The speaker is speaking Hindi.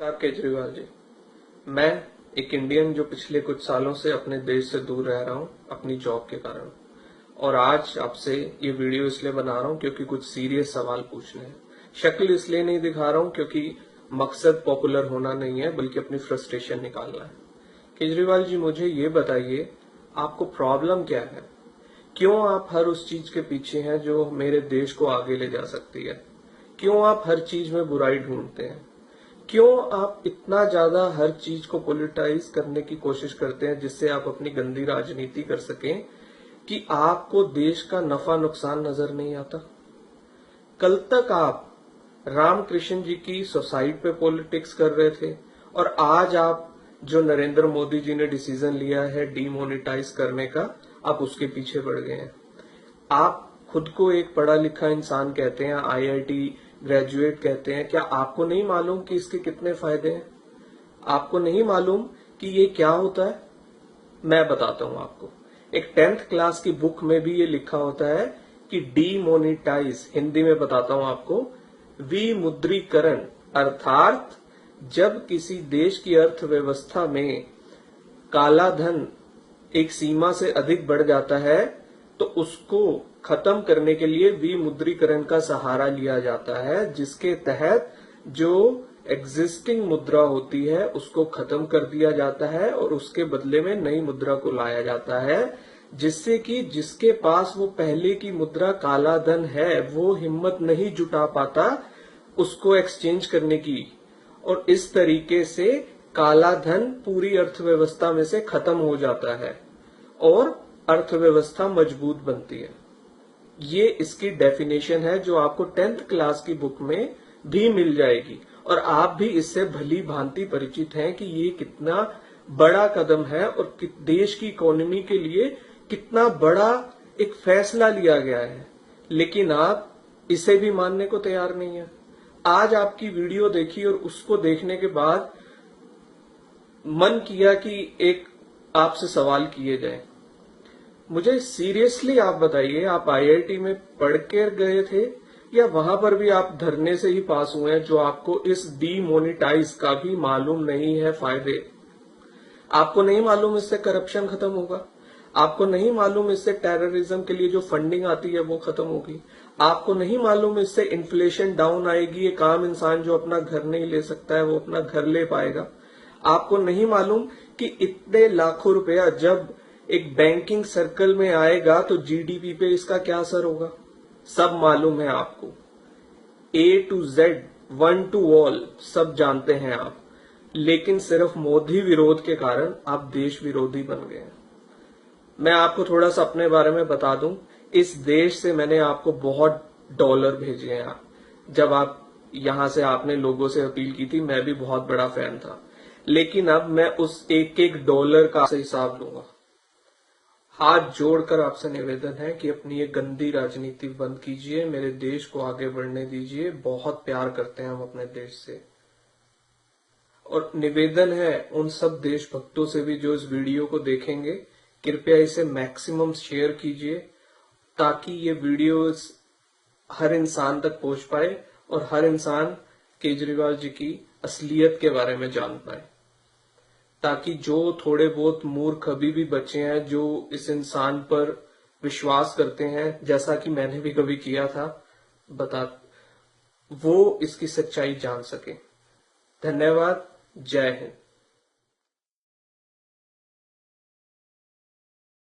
नमस्कार केजरीवाल जी। मैं एक इंडियन जो पिछले कुछ सालों से अपने देश से दूर रह रहा हूं अपनी जॉब के कारण, और आज आपसे ये वीडियो इसलिए बना रहा हूं क्योंकि कुछ सीरियस सवाल पूछने हैं। शक्ल इसलिए नहीं दिखा रहा हूं क्योंकि मकसद पॉपुलर होना नहीं है बल्कि अपनी फ्रस्ट्रेशन निकालना है। केजरीवाल जी, मुझे ये बताइए, आपको प्रॉब्लम क्या है? क्यों आप हर उस चीज के पीछे हैं जो मेरे देश को आगे ले जा सकती है? क्यों आप हर चीज में बुराई ढूंढते हैं? क्यों आप इतना ज्यादा हर चीज को पॉलिटाइज करने की कोशिश करते हैं जिससे आप अपनी गंदी राजनीति कर सकें कि आपको देश का नफा नुकसान नजर नहीं आता? कल तक आप रामकृष्ण जी की सोसाइटी पे पॉलिटिक्स कर रहे थे और आज आप जो नरेंद्र मोदी जी ने डिसीजन लिया है डीमोनेटाइज करने का, आप उसके पीछे बढ़ गए हैं। आप खुद को एक पढ़ा लिखा इंसान कहते हैं, आईआईटी ग्रेजुएट कहते हैं। क्या आपको नहीं मालूम कि इसके कितने फायदे हैं? आपको नहीं मालूम कि ये क्या होता है? मैं बताता हूं आपको। एक 10th क्लास की बुक में भी ये लिखा होता है कि डीमोनेटाइज, हिंदी में बताता हूं आपको, विमुद्रीकरण, अर्थात जब किसी देश की अर्थव्यवस्था में काला धन एक सीमा से अधिक बढ़ जाता है तो उसको खत्म करने के लिए विमुद्रीकरण का सहारा लिया जाता है, जिसके तहत जो एग्जिस्टिंग मुद्रा होती है उसको खत्म कर दिया जाता है और उसके बदले में नई मुद्रा को लाया जाता है, जिससे कि जिसके पास वो पहले की मुद्रा काला धन है वो हिम्मत नहीं जुटा पाता उसको एक्सचेंज करने की, और इस तरीके से काला धन पूरी अर्थव्यवस्था में से खत्म हो जाता है और अर्थव्यवस्था मजबूत बनती है। ये इसकी डेफिनेशन है जो आपको 10th क्लास की बुक में भी मिल जाएगी, और आप भी इससे भली भांति परिचित हैं कि ये कितना बड़ा कदम है और देश की इकोनॉमी के लिए कितना बड़ा एक फैसला लिया गया है। लेकिन आप इसे भी मानने को तैयार नहीं है। आज आपकी वीडियो देखी और उसको देखने के बाद मन किया कि एक आपसे सवाल किए जाए। मुझे सीरियसली आप बताइए, आप आईआईटी में पढ़ के गए थे या वहां पर भी आप धरने से ही पास हुए हैं जो आपको इस डीमोनेटाइज का भी मालूम नहीं है फायदे? आपको नहीं मालूम इससे करप्शन खत्म होगा? आपको नहीं मालूम इससे टेररिज्म के लिए जो फंडिंग आती है वो खत्म होगी? आपको नहीं मालूम इससे इन्फ्लेशन डाउन आएगी, एक आम इंसान जो अपना घर नहीं ले सकता है वो अपना घर ले पाएगा? आपको नहीं मालूम कि इतने लाखों रुपया जब एक बैंकिंग सर्कल में आएगा तो जीडीपी पे इसका क्या असर होगा? सब मालूम है आपको। A to Z, one to all, सब जानते हैं आप। लेकिन सिर्फ मोदी विरोध के कारण आप देश विरोधी बन गए हैं। मैं आपको थोड़ा सा अपने बारे में बता दूं। इस देश से मैंने आपको बहुत डॉलर भेजे हैं। जब आप यहां से आपने लोगों से अपील की थी, मैं भी बहुत बड़ा फैन था, लेकिन अब मैं उस एक एक डॉलर का हिसाब लूंगा। हाथ जोड़कर आपसे निवेदन है कि अपनी ये गंदी राजनीति बंद कीजिए, मेरे देश को आगे बढ़ने दीजिए। बहुत प्यार करते हैं हम अपने देश से, और निवेदन है उन सब देशभक्तों से भी जो इस वीडियो को देखेंगे, कृपया इसे मैक्सिमम शेयर कीजिए ताकि ये वीडियो हर इंसान तक पहुंच पाए और हर इंसान केजरीवाल जी की असलियत के बारे में जान पाए, ताकि जो थोड़े बहुत मूर्ख अभी भी बचे हैं जो इस इंसान पर विश्वास करते हैं, जैसा कि मैंने भी कभी किया था, वो इसकी सच्चाई जान सके। धन्यवाद। जय हिंद।